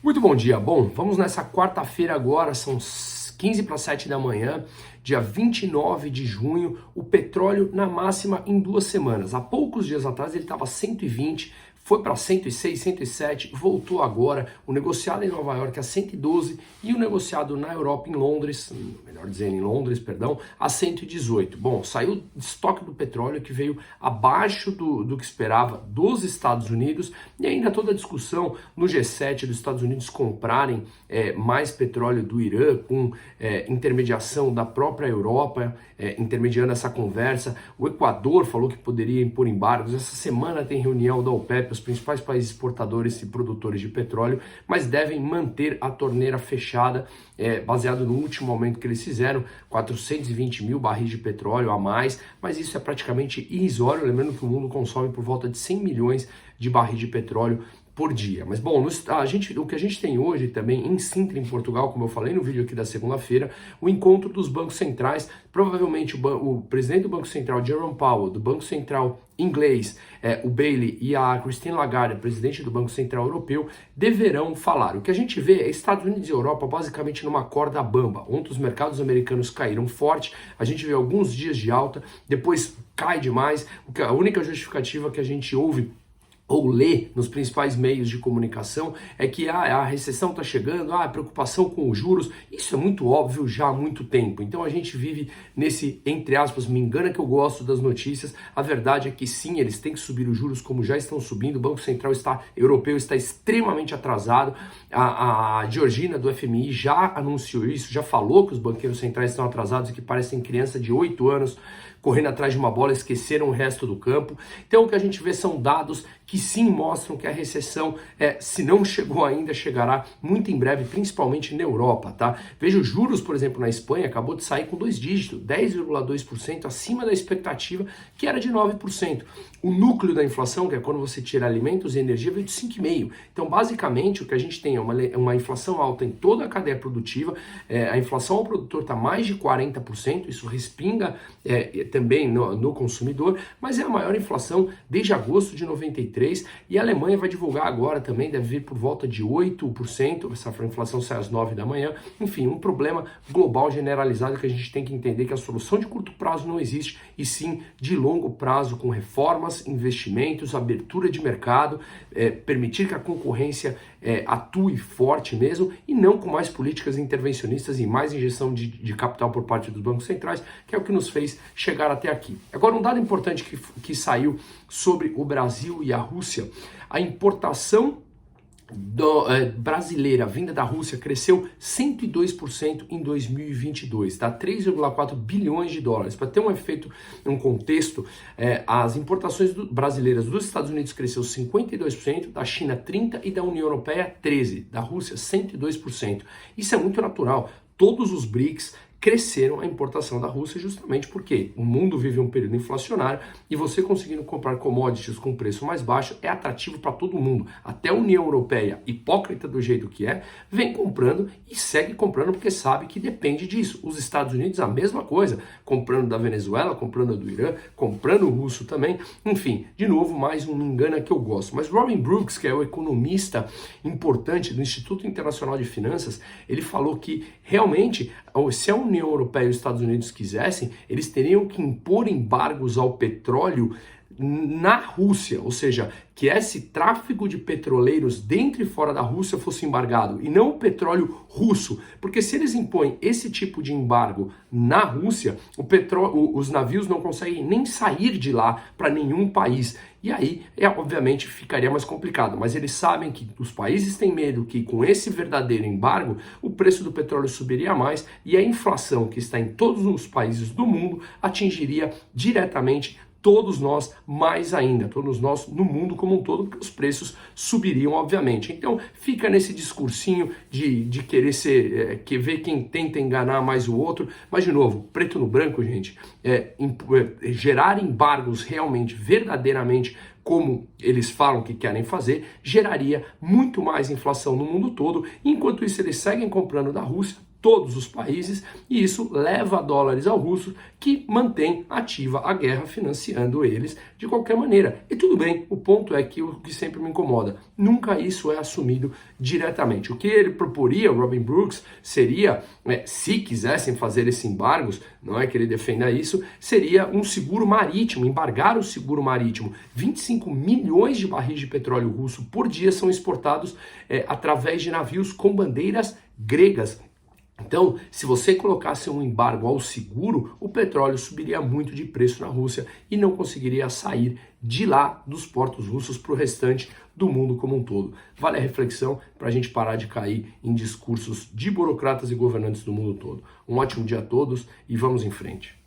Muito bom dia. Bom, vamos nessa quarta-feira agora, são 15 para 7 da manhã, dia 29 de junho, o petróleo na máxima em 2 semanas. Há poucos dias atrás ele estava 120, foi para 106, 107, voltou agora, o negociado em Nova York a 112 e o negociado na Europa, em Londres, melhor dizendo, em Londres, perdão, a 118. Bom, saiu o estoque do petróleo que veio abaixo do que esperava dos Estados Unidos e ainda toda a discussão no G7 dos Estados Unidos comprarem mais petróleo do Irã com intermediação da própria Europa, intermediando essa conversa. O Equador falou que poderia impor embargos. Essa semana tem reunião da OPEP, os principais países exportadores e produtores de petróleo, mas devem manter a torneira fechada, baseado no último aumento que eles fizeram, 420 mil barris de petróleo a mais, mas isso é praticamente irrisório, lembrando que o mundo consome por volta de 100 milhões de barris de petróleo por dia. Mas bom, o que a gente tem hoje também em Sintra, em Portugal, como eu falei no vídeo aqui da segunda-feira, o encontro dos bancos centrais. Provavelmente o presidente do Banco Central, Jerome Powell, do Banco Central inglês, o Bailey, e a Christine Lagarde, presidente do Banco Central Europeu, deverão falar. O que a gente vê é Estados Unidos e Europa basicamente numa corda bamba. Ontem os mercados americanos caíram forte, a gente vê alguns dias de alta, depois cai demais. A única justificativa que a gente ouve ou lê nos principais meios de comunicação é que a recessão está chegando, a preocupação com os juros. Isso é muito óbvio já há muito tempo. Então a gente vive nesse, entre aspas, me engana que eu gosto das notícias. A verdade é que sim, eles têm que subir os juros como já estão subindo. O Banco Central Europeu está extremamente atrasado. A Georgina do FMI já anunciou isso, já falou que os banqueiros centrais estão atrasados e que parecem criança de 8 anos correndo atrás de uma bola, esqueceram o resto do campo. Então o que a gente vê são dados que sim mostram que a recessão, se não chegou ainda, chegará muito em breve, principalmente na Europa, tá? Veja os juros, por exemplo, na Espanha, acabou de sair com 2 dígitos, 10,2% acima da expectativa, que era de 9%. O núcleo da inflação, que é quando você tira alimentos e energia, veio de 5,5%. Então, basicamente, o que a gente tem é uma inflação alta em toda a cadeia produtiva, a inflação ao produtor está mais de 40%, isso respinga também no consumidor, mas é a maior inflação desde agosto de 93, e a Alemanha vai divulgar agora também, deve vir por volta de 8%, essa inflação sai às 9 da manhã. Enfim, um problema global generalizado que a gente tem que entender que a solução de curto prazo não existe, e sim de longo prazo, com reformas, investimentos, abertura de mercado, permitir que a concorrência atue forte mesmo, e não com mais políticas intervencionistas e mais injeção de capital por parte dos bancos centrais, que é o que nos fez chegar até aqui. Agora, um dado importante que saiu sobre o Brasil e a Rússia: a importação brasileira vinda da Rússia cresceu 102% em 2022, tá? 3,4 bilhões de dólares. Para ter um efeito, um contexto, as importações brasileiras dos Estados Unidos cresceu 52%, da China 30% e da União Europeia 13%, da Rússia 102%. Isso é muito natural. Todos os BRICS cresceram a importação da Rússia justamente porque o mundo vive um período inflacionário e você conseguindo comprar commodities com preço mais baixo é atrativo para todo mundo. Até a União Europeia, hipócrita do jeito que vem comprando e segue comprando porque sabe que depende disso. Os Estados Unidos, a mesma coisa, comprando da Venezuela, comprando do Irã, comprando o russo também. Enfim, de novo, mais um me engana que eu gosto. Mas Robin Brooks, que é o economista importante do Instituto Internacional de Finanças, ele falou que realmente, se a União Europeia e os Estados Unidos quisessem, eles teriam que impor embargos ao petróleo na Rússia, ou seja, que esse tráfego de petroleiros dentro e fora da Rússia fosse embargado, e não o petróleo russo, porque se eles impõem esse tipo de embargo na Rússia, os navios não conseguem nem sair de lá para nenhum país, e aí, obviamente, ficaria mais complicado, mas eles sabem que os países têm medo que com esse verdadeiro embargo, o preço do petróleo subiria mais, e a inflação que está em todos os países do mundo atingiria diretamente todos nós, mais ainda, todos nós no mundo como um todo, porque os preços subiriam, obviamente. Então, fica nesse discursinho de querer ver quem tenta enganar mais o outro, mas, de novo, preto no branco, gente, gerar embargos realmente, verdadeiramente, como eles falam que querem fazer, geraria muito mais inflação no mundo todo, enquanto isso eles seguem comprando da Rússia, todos os países, e isso leva dólares ao russo, que mantém ativa a guerra, financiando eles de qualquer maneira. E tudo bem, o ponto é que o que sempre me incomoda, nunca isso é assumido diretamente. O que ele proporia, Robin Brooks, seria, se quisessem fazer esses embargos, não é que ele defenda isso, seria um seguro marítimo, embargar o seguro marítimo. 25 milhões de barris de petróleo russo por dia são exportados através de navios com bandeiras gregas. Então, se você colocasse um embargo ao seguro, o petróleo subiria muito de preço na Rússia e não conseguiria sair de lá dos portos russos para o restante do mundo como um todo. Vale a reflexão para a gente parar de cair em discursos de burocratas e governantes do mundo todo. Um ótimo dia a todos e vamos em frente.